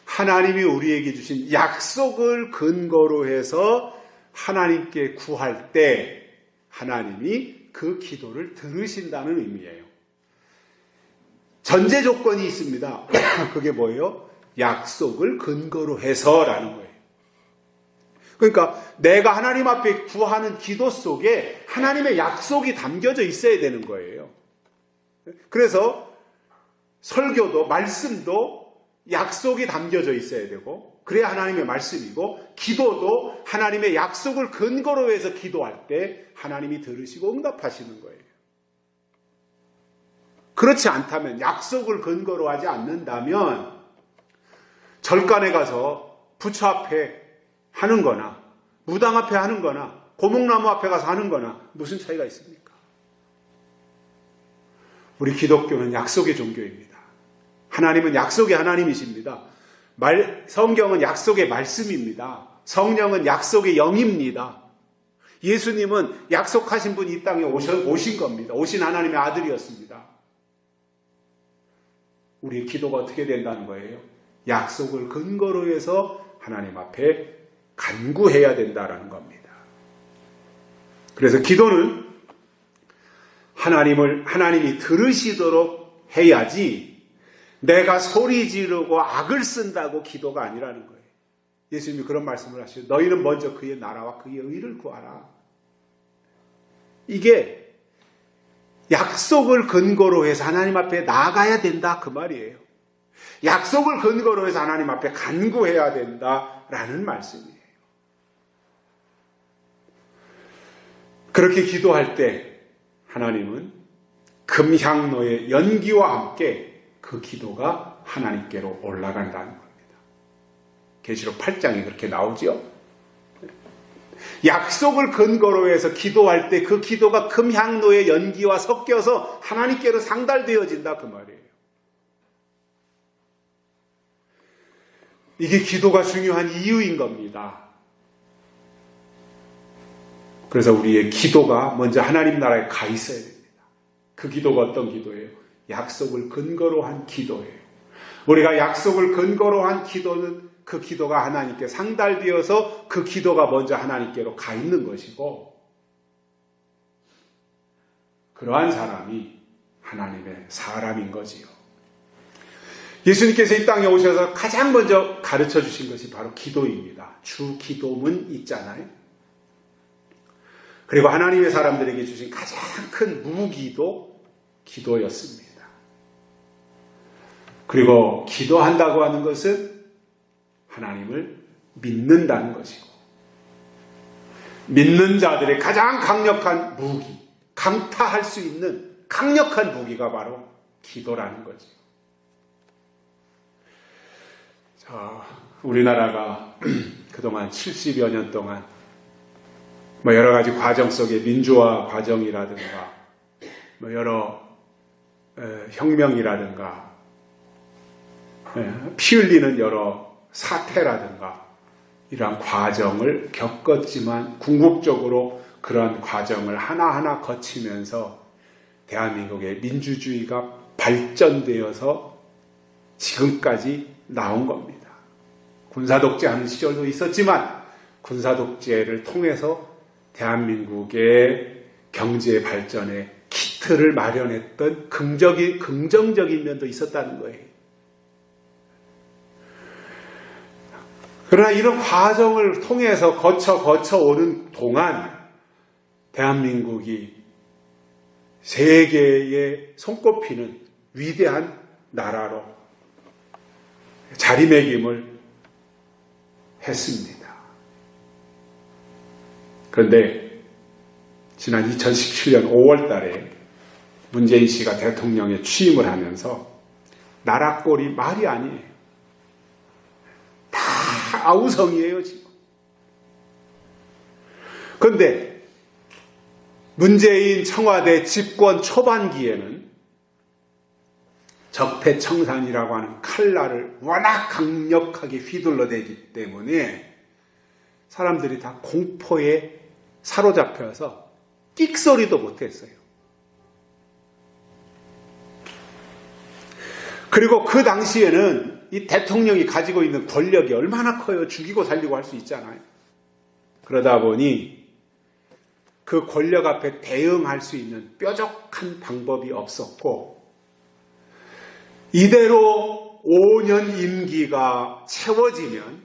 하나님이 우리에게 주신 약속을 근거로 해서 하나님께 구할 때 하나님이 그 기도를 들으신다는 의미예요. 전제 조건이 있습니다. 그게 뭐예요? 약속을 근거로 해서라는 거예요. 그러니까 내가 하나님 앞에 구하는 기도 속에 하나님의 약속이 담겨져 있어야 되는 거예요. 그래서 설교도 말씀도 약속이 담겨져 있어야 되고, 그래야 하나님의 말씀이고, 기도도 하나님의 약속을 근거로 해서 기도할 때 하나님이 들으시고 응답하시는 거예요. 그렇지 않다면, 약속을 근거로 하지 않는다면 절간에 가서 부처 앞에 하는 거나 무당 앞에 하는 거나 고목나무 앞에 가서 하는 거나 무슨 차이가 있습니까? 우리 기독교는 약속의 종교입니다. 하나님은 약속의 하나님이십니다. 성경은 약속의 말씀입니다. 성령은 약속의 영입니다. 예수님은 약속하신 분이 이 땅에 오신 겁니다. 오신 하나님의 아들이었습니다. 우리의 기도가 어떻게 된다는 거예요? 약속을 근거로 해서 하나님 앞에 간구해야 된다는 겁니다. 그래서 기도는 하나님이 들으시도록 해야지 내가 소리 지르고 악을 쓴다고 기도가 아니라는 거예요. 예수님이 그런 말씀을 하시죠. 너희는 먼저 그의 나라와 그의 의를 구하라. 이게 약속을 근거로 해서 하나님 앞에 나아가야 된다 그 말이에요. 약속을 근거로 해서 하나님 앞에 간구해야 된다라는 말씀이에요. 그렇게 기도할 때 하나님은 금향로의 연기와 함께 그 기도가 하나님께로 올라간다는 겁니다. 계시록 8장에 그렇게 나오죠. 약속을 근거로 해서 기도할 때 그 기도가 금향로의 연기와 섞여서 하나님께로 상달되어진다 그 말이에요. 이게 기도가 중요한 이유인 겁니다. 그래서 우리의 기도가 먼저 하나님 나라에 가 있어야 됩니다. 그 기도가 어떤 기도예요? 약속을 근거로 한 기도예요. 우리가 약속을 근거로 한 기도는 그 기도가 하나님께 상달되어서 그 기도가 먼저 하나님께로 가 있는 것이고, 그러한 사람이 하나님의 사람인 거지요. 예수님께서 이 땅에 오셔서 가장 먼저 가르쳐 주신 것이 바로 기도입니다. 주 기도문 있잖아요. 그리고 하나님의 사람들에게 주신 가장 큰 무기도 기도였습니다. 그리고 기도한다고 하는 것은 하나님을 믿는다는 것이고, 믿는 자들의 가장 강력한 무기, 강타할 수 있는 강력한 무기가 바로 기도라는 거죠. 자, 우리나라가 그동안 70여 년 동안 여러 가지 과정 속에 민주화 과정이라든가 여러 혁명이라든가 피 흘리는 여러 사태라든가 이러한 과정을 겪었지만 궁극적으로 그런 과정을 하나하나 거치면서 대한민국의 민주주의가 발전되어서 지금까지 나온 겁니다. 군사독재하는 시절도 있었지만 군사독재를 통해서 대한민국의 경제 발전에 키트를 마련했던 긍정적인 면도 있었다는 거예요. 그러나 이런 과정을 통해서 거쳐 오는 동안 대한민국이 세계에 손꼽히는 위대한 나라로 자리매김을 했습니다. 그런데 지난 2017년 5월 달에 문재인 씨가 대통령에 취임을 하면서 나라 꼴이 말이 아니에요. 다 아우성이에요, 지금. 그런데 문재인 청와대 집권 초반기에는 적폐청산이라고 하는 칼날을 워낙 강력하게 휘둘러대기 때문에 사람들이 다 공포에 사로잡혀서 끽소리도 못했어요. 그리고 그 당시에는 이 대통령이 가지고 있는 권력이 얼마나 커요. 죽이고 살리고 할 수 있잖아요. 그러다 보니 그 권력 앞에 대응할 수 있는 뾰족한 방법이 없었고, 이대로 5년 임기가 채워지면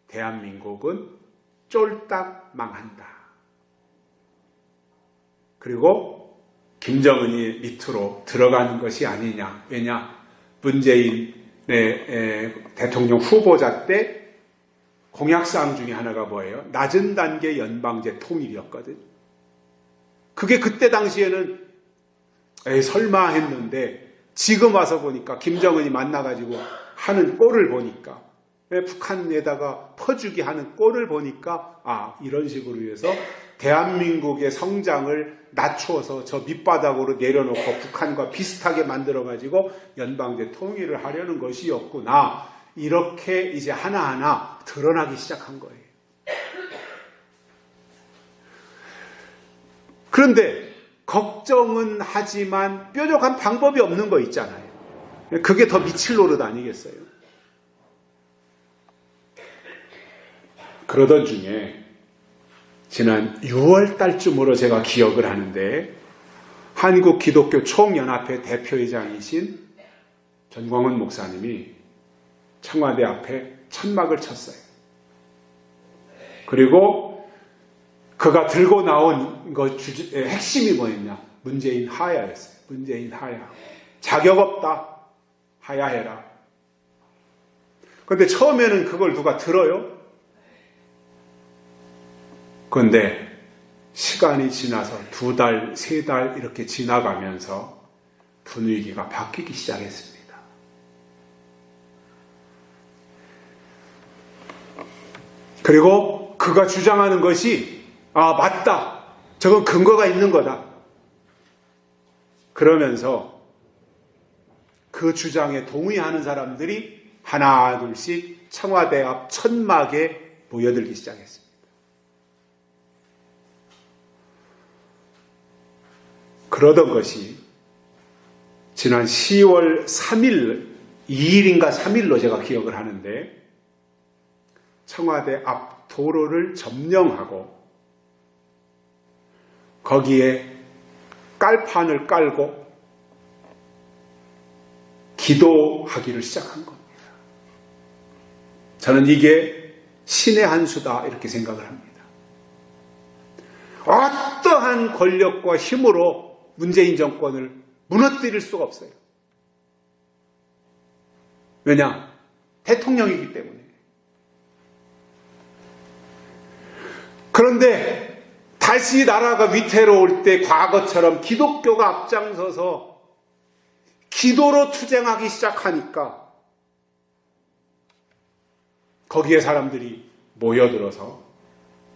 대한민국은 쫄딱 망한다. 그리고 김정은이 밑으로 들어가는 것이 아니냐. 왜냐? 문재인의 대통령 후보자 때 공약사항 중에 하나가 뭐예요? 낮은 단계 연방제 통일이었거든. 그게 그때 당시에는 설마 했는데 지금 와서 보니까 김정은이 만나가지고 하는 꼴을 보니까 북한에다가 퍼주기 하는 꼴을 보니까 이런 식으로 해서 대한민국의 성장을 낮추어서 저 밑바닥으로 내려놓고 북한과 비슷하게 만들어가지고 연방제 통일을 하려는 것이었구나. 이렇게 이제 하나하나 드러나기 시작한 거예요. 그런데 걱정은 하지만 뾰족한 방법이 없는 거 있잖아요. 그게 더 미칠 노릇 아니겠어요? 그러던 중에 지난 6월 달쯤으로 제가 기억을 하는데 한국기독교총연합회 대표회장이신 전광훈 목사님이 청와대 앞에 천막을 쳤어요. 그리고 그가 들고 나온 핵심이 뭐였냐? 문재인 하야였어요. 문재인 하야. 자격 없다. 하야해라. 그런데 처음에는 그걸 누가 들어요? 그런데 시간이 지나서 2달, 3달 이렇게 지나가면서 분위기가 바뀌기 시작했습니다. 그리고 그가 주장하는 것이 맞다. 저건 근거가 있는 거다. 그러면서 그 주장에 동의하는 사람들이 하나 둘씩 청와대 앞 천막에 모여들기 시작했습니다. 그러던 것이 지난 10월 3일, 2일인가 3일로 제가 기억을 하는데 청와대 앞 도로를 점령하고 거기에 깔판을 깔고 기도하기를 시작한 겁니다. 저는 이게 신의 한 수다 이렇게 생각을 합니다. 어떠한 권력과 힘으로 문재인 정권을 무너뜨릴 수가 없어요. 왜냐? 대통령이기 때문에. 그런데 다시 나라가 위태로울 때 과거처럼 기독교가 앞장서서 기도로 투쟁하기 시작하니까 거기에 사람들이 모여들어서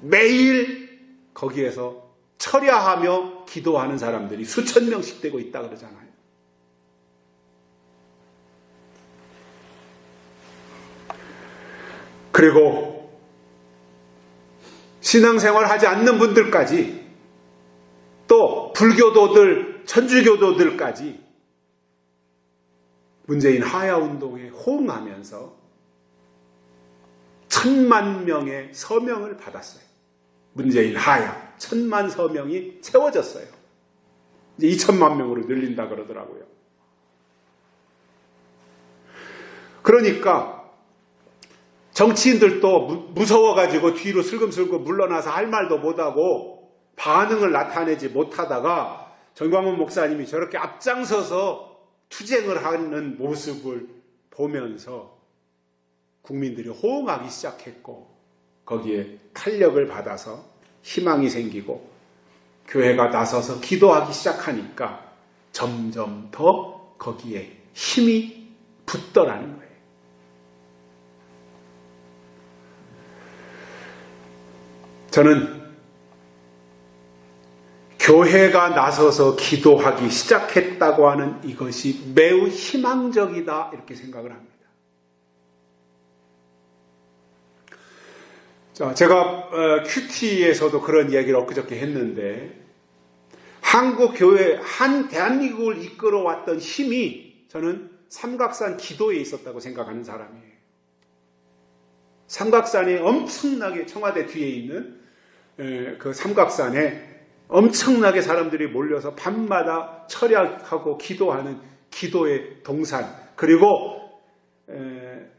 매일 거기에서 철야하며 기도하는 사람들이 수천 명씩 되고 있다 그러잖아요. 그리고 신앙생활 하지 않는 분들까지 또 불교도들, 천주교도들까지 문재인 하야운동에 호응하면서 1000만 명의 서명을 받았어요. 문재인 하야 1000만 서명이 채워졌어요. 이제 2000만 명으로 늘린다 그러더라고요. 그러니까 정치인들도 무서워가지고 뒤로 슬금슬금 물러나서 할 말도 못하고 반응을 나타내지 못하다가 전광훈 목사님이 저렇게 앞장서서 투쟁을 하는 모습을 보면서 국민들이 호응하기 시작했고 거기에 탄력을 받아서 희망이 생기고 교회가 나서서 기도하기 시작하니까 점점 더 거기에 힘이 붙더라는 거예요. 저는 교회가 나서서 기도하기 시작했다고 하는 이것이 매우 희망적이다 이렇게 생각을 합니다. 자, 제가 큐티에서도 그런 이야기를 엊그저께 했는데 한국 교회, 대한민국을 이끌어왔던 힘이 저는 삼각산 기도에 있었다고 생각하는 사람이에요. 삼각산에 엄청나게 청와대 뒤에 있는 그 삼각산에 엄청나게 사람들이 몰려서 밤마다 철야하고 기도하는 기도의 동산, 그리고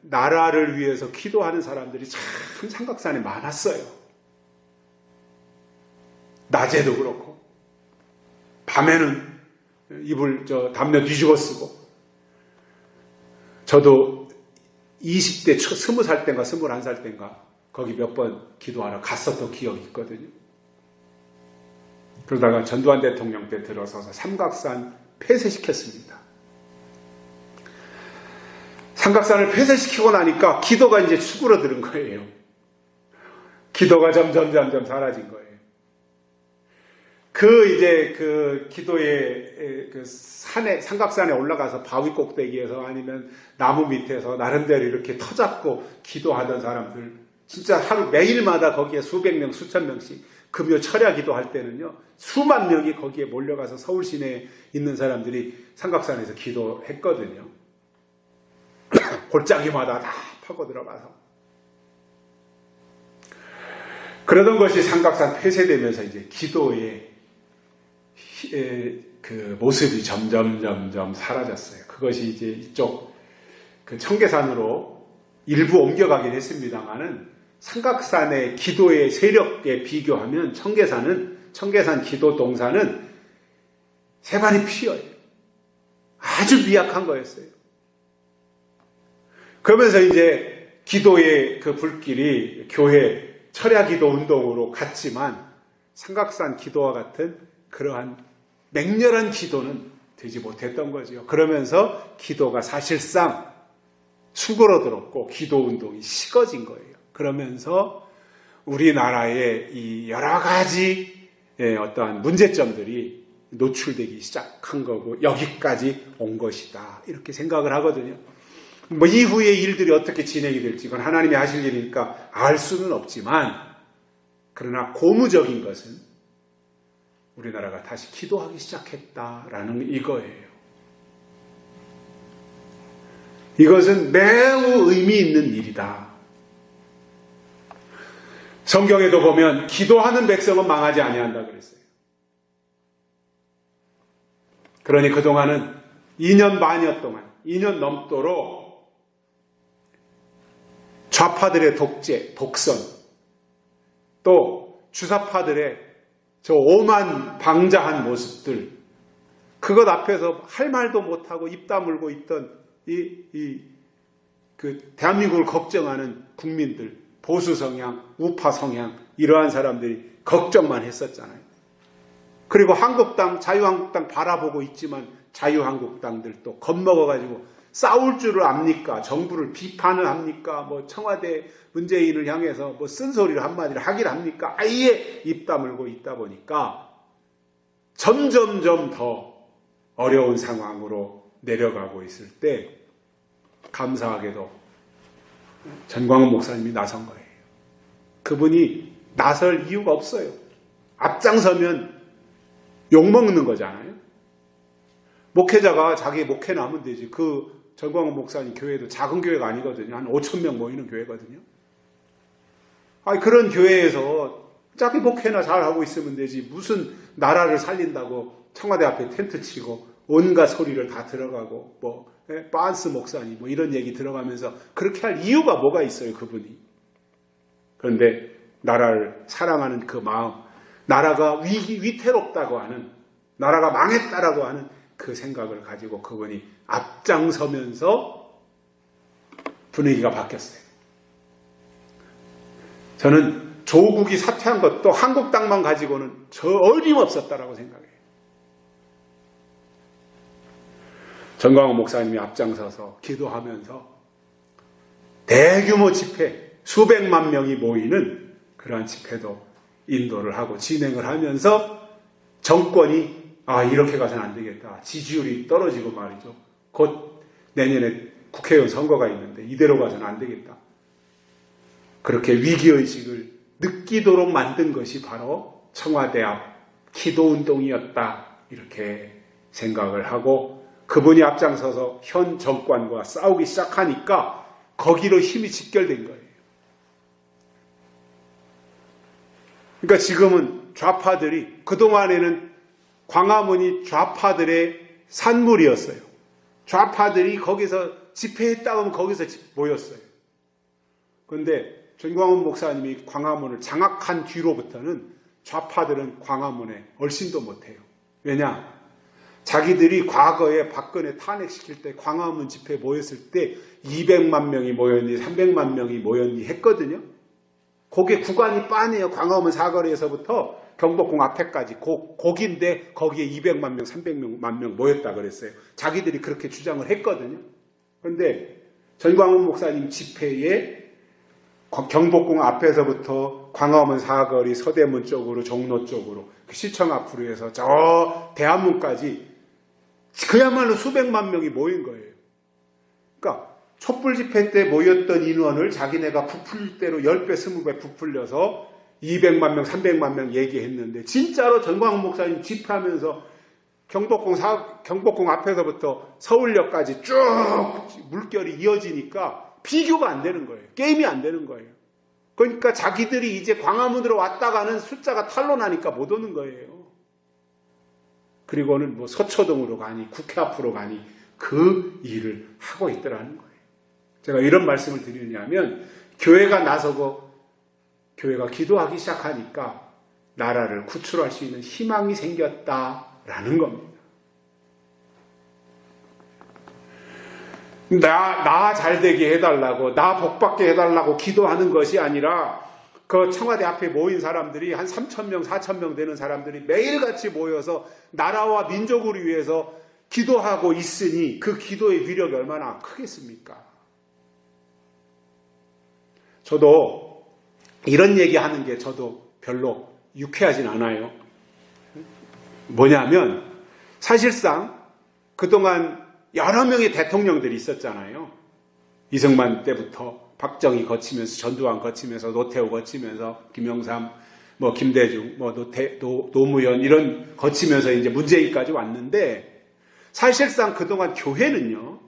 나라를 위해서 기도하는 사람들이 참 삼각산에 많았어요. 낮에도 그렇고 밤에는 이불 담요 뒤집어 쓰고 저도 20대 20살 때인가 21살 때인가 거기 몇 번 기도하러 갔었던 기억이 있거든요. 그러다가 전두환 대통령 때 들어서서 삼각산 폐쇄시켰습니다. 삼각산을 폐쇄시키고 나니까 기도가 이제 수그러드는 거예요. 기도가 점점 사라진 거예요. 그 기도의 그 삼각산에 올라가서 바위 꼭대기에서 아니면 나무 밑에서 나름대로 이렇게 터잡고 기도하던 사람들, 진짜 하루 매일마다 거기에 수백 명, 수천 명씩 금요 철야 기도할 때는요, 수만 명이 거기에 몰려가서 서울 시내에 있는 사람들이 삼각산에서 기도했거든요. 골짜기마다 다 파고 들어가서. 그러던 것이 삼각산 폐쇄되면서 이제 기도의 그 모습이 점점 사라졌어요. 그것이 이제 이쪽 그 청계산으로 일부 옮겨가긴 했습니다만은 삼각산의 기도의 세력에 비교하면 청계산 기도 동산은 세반이 피어요. 아주 미약한 거였어요. 그러면서 이제 기도의 그 불길이 교회 철야 기도 운동으로 갔지만 삼각산 기도와 같은 그러한 맹렬한 기도는 되지 못했던 거죠. 그러면서 기도가 사실상 수그러들었고 기도 운동이 식어진 거예요. 그러면서 우리나라의 이 여러 가지 어떠한 문제점들이 노출되기 시작한 거고 여기까지 온 것이다. 이렇게 생각을 하거든요. 뭐 이후의 일들이 어떻게 진행이 될지 그건 하나님이 하실 일이니까 알 수는 없지만 그러나 고무적인 것은 우리나라가 다시 기도하기 시작했다라는 이거예요. 이것은 매우 의미 있는 일이다. 성경에도 보면 기도하는 백성은 망하지 아니한다 그랬어요. 그러니 그동안은 2년 반여 동안 2년 넘도록 좌파들의 독재, 독선, 또 주사파들의 저 오만 방자한 모습들, 그것 앞에서 할 말도 못하고 입 다물고 있던 그 대한민국을 걱정하는 국민들, 보수 성향, 우파 성향, 이러한 사람들이 걱정만 했었잖아요. 그리고 한국당, 자유한국당 바라보고 있지만 자유한국당들도 겁먹어가지고 싸울 줄을 압니까? 정부를 비판을 합니까? 뭐 청와대 문재인을 향해서 뭐 쓴소리를 한마디를 하길 합니까? 아예 입 다물고 있다 보니까 점점점 더 어려운 상황으로 내려가고 있을 때 감사하게도 전광훈 목사님이 나선 거예요. 그분이 나설 이유가 없어요. 앞장서면 욕먹는 거잖아요. 목회자가 자기 목회나 하면 되지. 그 전광훈 목사님 교회도 작은 교회가 아니거든요. 한 5,000명 모이는 교회거든요. 그런 교회에서 자기 목회나 잘하고 있으면 되지. 무슨 나라를 살린다고 청와대 앞에 텐트 치고 온갖 소리를 다 들어가고 뭐 빤스 목사님 뭐 이런 얘기 들어가면서 그렇게 할 이유가 뭐가 있어요, 그분이. 그런데 나라를 사랑하는 그 마음, 나라가 위태롭다고 하는, 나라가 망했다라고 하는 그 생각을 가지고 그분이 앞장서면서 분위기가 바뀌었어요. 저는 조국이 사퇴한 것도 한국당만 가지고는 저 어림없었다라고 생각해요. 전광훈 목사님이 앞장서서 기도하면서 대규모 집회, 수백만 명이 모이는 그러한 집회도 인도를 하고 진행을 하면서 정권이 이렇게 가서는 안 되겠다. 지지율이 떨어지고 말이죠. 곧 내년에 국회의원 선거가 있는데 이대로 가서는 안 되겠다. 그렇게 위기의식을 느끼도록 만든 것이 바로 청와대 앞 기도운동이었다. 이렇게 생각을 하고 그분이 앞장서서 현 정권과 싸우기 시작하니까 거기로 힘이 집결된 거예요. 그러니까 지금은 좌파들이, 그동안에는 광화문이 좌파들의 산물이었어요. 좌파들이 거기서 집회했다 하면 거기서 모였어요. 그런데 전광훈 목사님이 광화문을 장악한 뒤로부터는 좌파들은 광화문에 얼씬도 못해요. 왜냐? 자기들이 과거에 박근혜 탄핵시킬 때 광화문 집회에 모였을 때 200만 명이 모였니 300만 명이 모였니 했거든요. 그게 구간이 빤해요. 광화문 사거리에서부터 경복궁 앞에까지 거기인데 거기에 200만 명, 300만 명 모였다 그랬어요. 자기들이 그렇게 주장을 했거든요. 그런데 전광훈 목사님 집회에 경복궁 앞에서부터 광화문 사거리 서대문 쪽으로 종로 쪽으로 시청 앞으로 해서 저 대한문까지 그야말로 수백만 명이 모인 거예요. 그러니까 촛불 집회 때 모였던 인원을 자기네가 부풀릴 대로 10배, 20배 부풀려서 200만 명, 300만 명 얘기했는데 진짜로 전광훈 목사님 집회하면서 경복궁 앞에서부터 서울역까지 쭉 물결이 이어지니까 비교가 안 되는 거예요. 게임이 안 되는 거예요. 그러니까 자기들이 이제 광화문으로 왔다 가는 숫자가 탄로나니까 못 오는 거예요. 그리고는 뭐 서초동으로 가니 국회 앞으로 가니 그 일을 하고 있더라는 거예요. 제가 이런 말씀을 드리냐면 교회가 나서고 교회가 기도하기 시작하니까 나라를 구출할 수 있는 희망이 생겼다라는 겁니다. 나 잘되게 해달라고, 나 복받게 해달라고 기도하는 것이 아니라 그 청와대 앞에 모인 사람들이 한 3,000명, 4,000명 되는 사람들이 매일같이 모여서 나라와 민족을 위해서 기도하고 있으니 그 기도의 위력이 얼마나 크겠습니까? 저도 이런 얘기하는 게 저도 별로 유쾌하진 않아요. 뭐냐면 사실상 그동안 여러 명의 대통령들이 있었잖아요. 이승만 때부터 박정희 거치면서 전두환 거치면서 노태우 거치면서 김영삼, 뭐 김대중, 뭐 노무현 이런 거치면서 이제 문재인까지 왔는데 사실상 그동안 교회는요.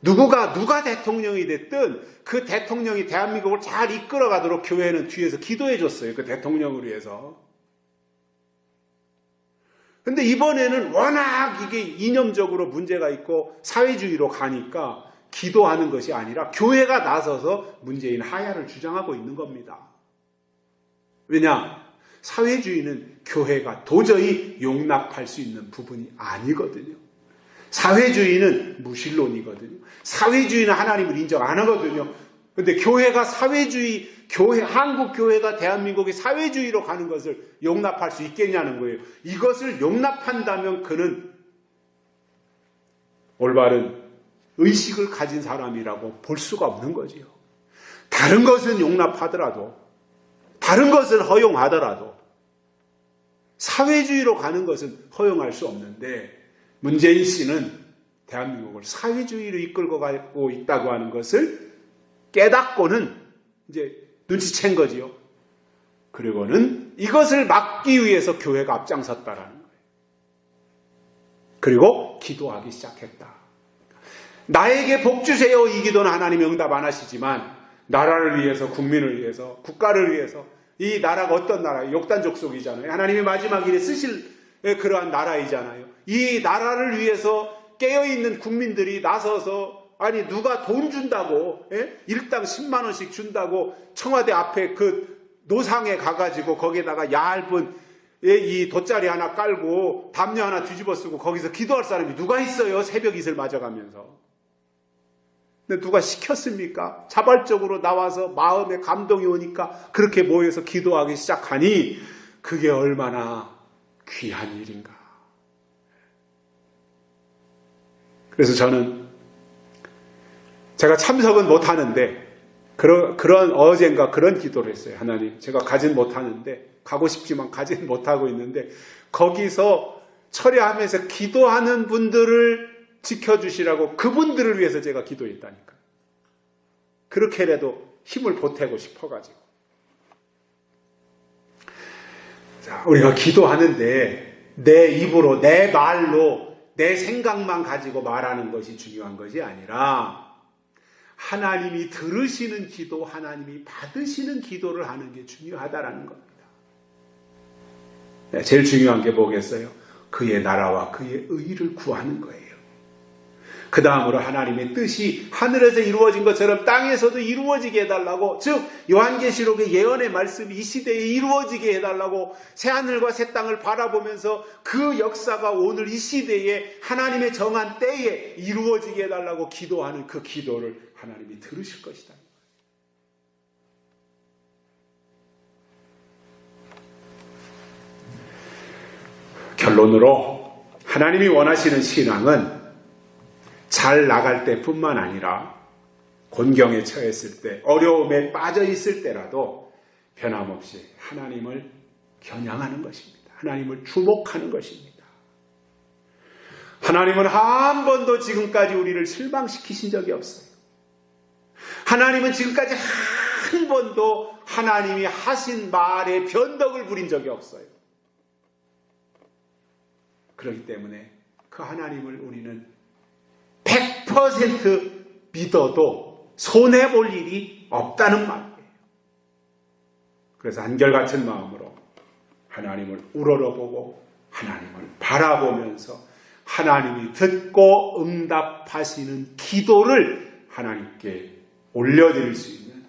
누가 대통령이 됐든 그 대통령이 대한민국을 잘 이끌어가도록 교회는 뒤에서 기도해 줬어요. 그 대통령을 위해서. 근데 이번에는 워낙 이게 이념적으로 문제가 있고 사회주의로 가니까 기도하는 것이 아니라 교회가 나서서 문재인 하야를 주장하고 있는 겁니다. 왜냐? 사회주의는 교회가 도저히 용납할 수 있는 부분이 아니거든요. 사회주의는 무신론이거든요. 사회주의는 하나님을 인정 안 하거든요. 근데 교회가 한국 교회가 대한민국의 사회주의로 가는 것을 용납할 수 있겠냐는 거예요. 이것을 용납한다면 그는 올바른 의식을 가진 사람이라고 볼 수가 없는 거지요. 다른 것은 용납하더라도, 다른 것을 허용하더라도 사회주의로 가는 것은 허용할 수 없는데 문재인 씨는 대한민국을 사회주의로 이끌고 가고 있다고 하는 것을 깨닫고는 이제 눈치챈 거지요. 그리고는 이것을 막기 위해서 교회가 앞장섰다라는 거예요. 그리고 기도하기 시작했다. 나에게 복 주세요. 이 기도는 하나님이 응답 안 하시지만 나라를 위해서, 국민을 위해서, 국가를 위해서 이 나라가 어떤 나라예요? 욕단족속이잖아요. 하나님이 마지막 일에 쓰실 그러한 나라이잖아요. 이 나라를 위해서 깨어있는 국민들이 나서서 아니 누가 돈 준다고 일당 10만 원씩 준다고 청와대 앞에 그 노상에 가가지고 거기에다가 얇은 이 돗자리 하나 깔고 담요 하나 뒤집어 쓰고 거기서 기도할 사람이 누가 있어요? 새벽 이슬 맞아가면서. 근데 누가 시켰습니까? 자발적으로 나와서 마음에 감동이 오니까 그렇게 모여서 기도하기 시작하니 그게 얼마나 귀한 일인가. 그래서 저는 제가 참석은 못하는데 그런 어젠가 그런 기도를 했어요. 하나님, 제가 가진 못하는데 가고 싶지만 가진 못하고 있는데 거기서 철야하면서 기도하는 분들을 지켜주시라고 그분들을 위해서 제가 기도했다니까. 그렇게라도 힘을 보태고 싶어가지고. 자, 우리가 기도하는데 내 입으로, 내 말로, 내 생각만 가지고 말하는 것이 중요한 것이 아니라 하나님이 들으시는 기도, 하나님이 받으시는 기도를 하는 게 중요하다라는 겁니다. 제일 중요한 게 뭐겠어요? 그의 나라와 그의 의를 구하는 거예요. 그 다음으로 하나님의 뜻이 하늘에서 이루어진 것처럼 땅에서도 이루어지게 해달라고, 즉 요한계시록의 예언의 말씀이 이 시대에 이루어지게 해달라고 새하늘과 새 땅을 바라보면서 그 역사가 오늘 이 시대에 하나님의 정한 때에 이루어지게 해달라고 기도하는 그 기도를 하나님이 들으실 것이다. 결론으로 하나님이 원하시는 신앙은 잘 나갈 때뿐만 아니라 곤경에 처했을 때, 어려움에 빠져 있을 때라도 변함없이 하나님을 겨냥하는 것입니다. 하나님을 주목하는 것입니다. 하나님은 한 번도 지금까지 우리를 실망시키신 적이 없어요. 하나님은 지금까지 한 번도 하나님이 하신 말에 변덕을 부린 적이 없어요. 그렇기 때문에 그 하나님을 우리는 100% 믿어도 손해볼 일이 없다는 말이에요. 그래서 한결같은 마음으로 하나님을 우러러보고 하나님을 바라보면서 하나님이 듣고 응답하시는 기도를 하나님께 올려드릴 수 있는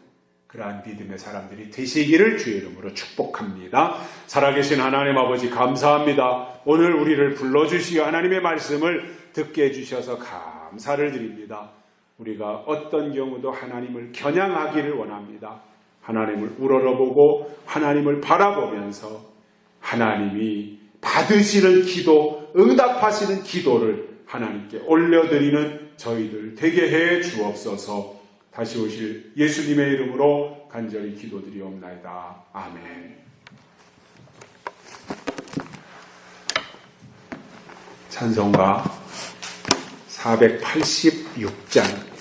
그러한 믿음의 사람들이 되시기를 주의 이름으로 축복합니다. 살아계신 하나님 아버지 감사합니다. 오늘 우리를 불러주시어 하나님의 말씀을 듣게 해주셔서 감사를 드립니다. 우리가 어떤 경우도 하나님을 겨냥하기를 원합니다. 하나님을 우러러보고 하나님을 바라보면서 하나님이 받으시는 기도, 응답하시는 기도를 하나님께 올려드리는 저희들 되게 해 주옵소서. 다시 오실 예수님의 이름으로 간절히 기도드리옵나이다. 아멘. 찬송가 486장